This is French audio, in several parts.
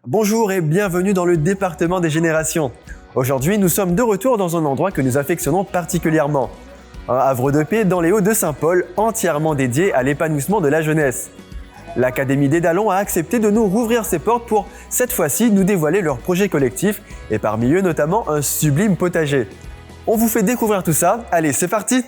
Bonjour et bienvenue dans le département des générations. Aujourd'hui, nous sommes de retour dans un endroit que nous affectionnons particulièrement. Un havre de paix dans les Hauts-de-Saint-Paul, entièrement dédié à l'épanouissement de la jeunesse. L'Académie des Dallons a accepté de nous rouvrir ses portes pour, cette fois-ci, nous dévoiler leur projet collectif et parmi eux notamment un sublime potager. On vous fait découvrir tout ça, allez c'est parti!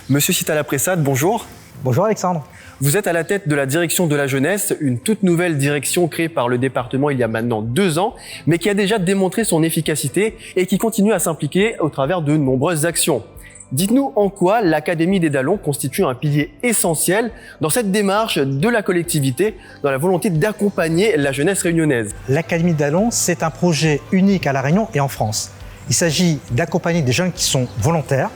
Monsieur Sitala Pressade, bonjour. Bonjour Alexandre. Vous êtes à la tête de la direction de la jeunesse, une toute nouvelle direction créée par le département il y a maintenant 2 ans, mais qui a déjà démontré son efficacité et qui continue à s'impliquer au travers de nombreuses actions. Dites-nous en quoi l'Académie des Dallons constitue un pilier essentiel dans cette démarche de la collectivité, dans la volonté d'accompagner la jeunesse réunionnaise. L'Académie des Dallons, c'est un projet unique à La Réunion et en France. Il s'agit d'accompagner des jeunes qui sont volontaires,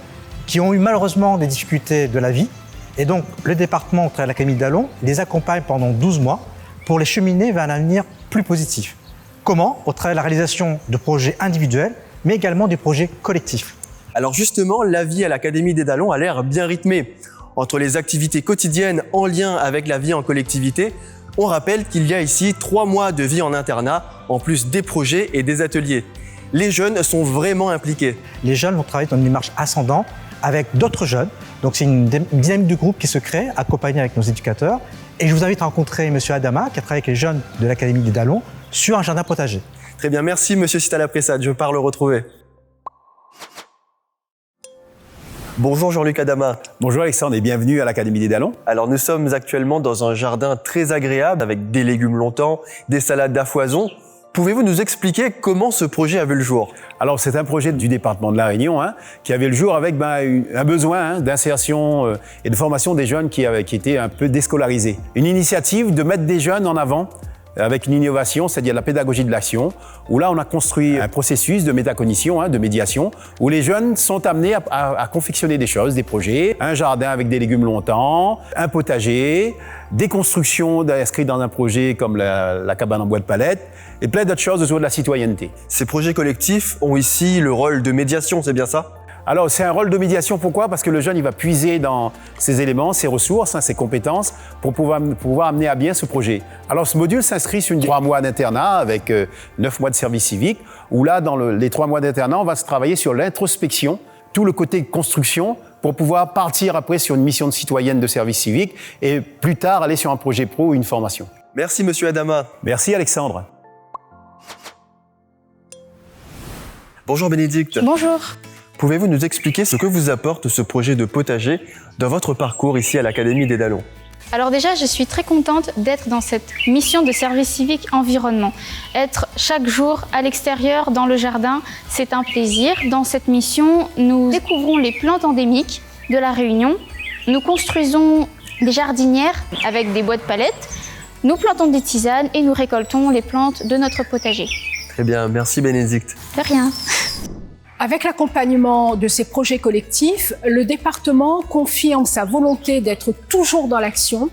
qui ont eu malheureusement des difficultés de la vie. Et donc, le département, au travers de l'Académie des Dallons, les accompagne pendant 12 mois pour les cheminer vers un avenir plus positif. Comment? Au travers de la réalisation de projets individuels, mais également des projets collectifs. Alors justement, la vie à l'Académie des Dallons a l'air bien rythmée. Entre les activités quotidiennes en lien avec la vie en collectivité, on rappelle qu'il y a ici 3 mois de vie en internat, en plus des projets et des ateliers. Les jeunes sont vraiment impliqués. Les jeunes vont travailler dans une démarche ascendante avec d'autres jeunes. Donc c'est une dynamique de groupe qui se crée, accompagnée avec nos éducateurs. Et je vous invite à rencontrer M. Adama, qui a travaillé avec les jeunes de l'Académie des Dallons sur un jardin potager. Très bien, merci M. Sitala Pressade, je pars le retrouver. Bonjour Jean-Luc Adama. Bonjour Alexandre et bienvenue à l'Académie des Dallons. Alors nous sommes actuellement dans un jardin très agréable avec des légumes longtemps, des salades à foison. Pouvez-vous nous expliquer comment ce projet a vu le jour? Alors c'est un projet du département de La Réunion qui avait le jour avec un besoin d'insertion et de formation des jeunes qui étaient un peu déscolarisés. Une initiative de mettre des jeunes en avant avec une innovation, c'est-à-dire la pédagogie de l'action, où là on a construit un processus de métacognition, de médiation, où les jeunes sont amenés à confectionner des choses, des projets, un jardin avec des légumes longtemps, un potager, des constructions inscrites dans un projet comme la cabane en bois de palette, et plein d'autres choses autour de la citoyenneté. Ces projets collectifs ont ici le rôle de médiation, c'est bien ça? Alors c'est un rôle de médiation, pourquoi? Parce que le jeune il va puiser dans ses éléments, ses ressources, ses compétences pour pouvoir amener à bien ce projet. Alors ce module s'inscrit sur 3 mois d'internat avec 9 mois de service civique, où là dans les 3 mois d'internat on va se travailler sur l'introspection, tout le côté construction pour pouvoir partir après sur une mission de citoyenne de service civique et plus tard aller sur un projet pro ou une formation. Merci Monsieur Adama. Merci Alexandre. Bonjour Bénédicte. Bonjour. Pouvez-vous nous expliquer ce que vous apporte ce projet de potager dans votre parcours ici à l'Académie des Dallons? Alors déjà, je suis très contente d'être dans cette mission de service civique environnement. Être chaque jour à l'extérieur, dans le jardin, c'est un plaisir. Dans cette mission, nous découvrons les plantes endémiques de la Réunion. Nous construisons des jardinières avec des bois de palettes. Nous plantons des tisanes et nous récoltons les plantes de notre potager. Très bien, merci Bénédicte. De rien. Avec l'accompagnement de ces projets collectifs, le département confie en sa volonté d'être toujours dans l'action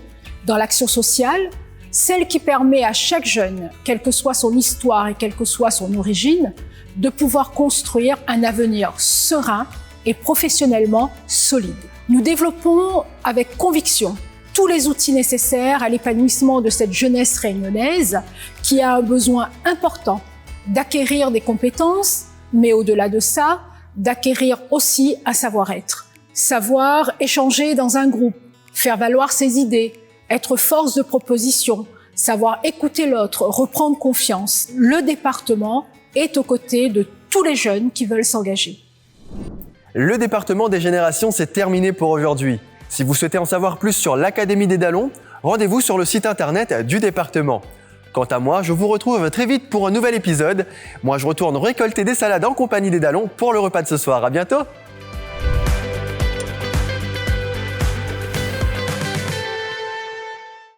sociale, celle qui permet à chaque jeune, quelle que soit son histoire et quelle que soit son origine, de pouvoir construire un avenir serein et professionnellement solide. Nous développons avec conviction tous les outils nécessaires à l'épanouissement de cette jeunesse réunionnaise qui a un besoin important d'acquérir des compétences, mais au-delà de ça, d'acquérir aussi un savoir-être. Savoir échanger dans un groupe, faire valoir ses idées, être force de proposition, savoir écouter l'autre, reprendre confiance. Le département est aux côtés de tous les jeunes qui veulent s'engager. Le département des générations, c'est terminé pour aujourd'hui. Si vous souhaitez en savoir plus sur l'Académie des Dallons, rendez-vous sur le site internet du département. Quant à moi, je vous retrouve très vite pour un nouvel épisode. Moi, je retourne récolter des salades en compagnie des Dallons pour le repas de ce soir. À bientôt!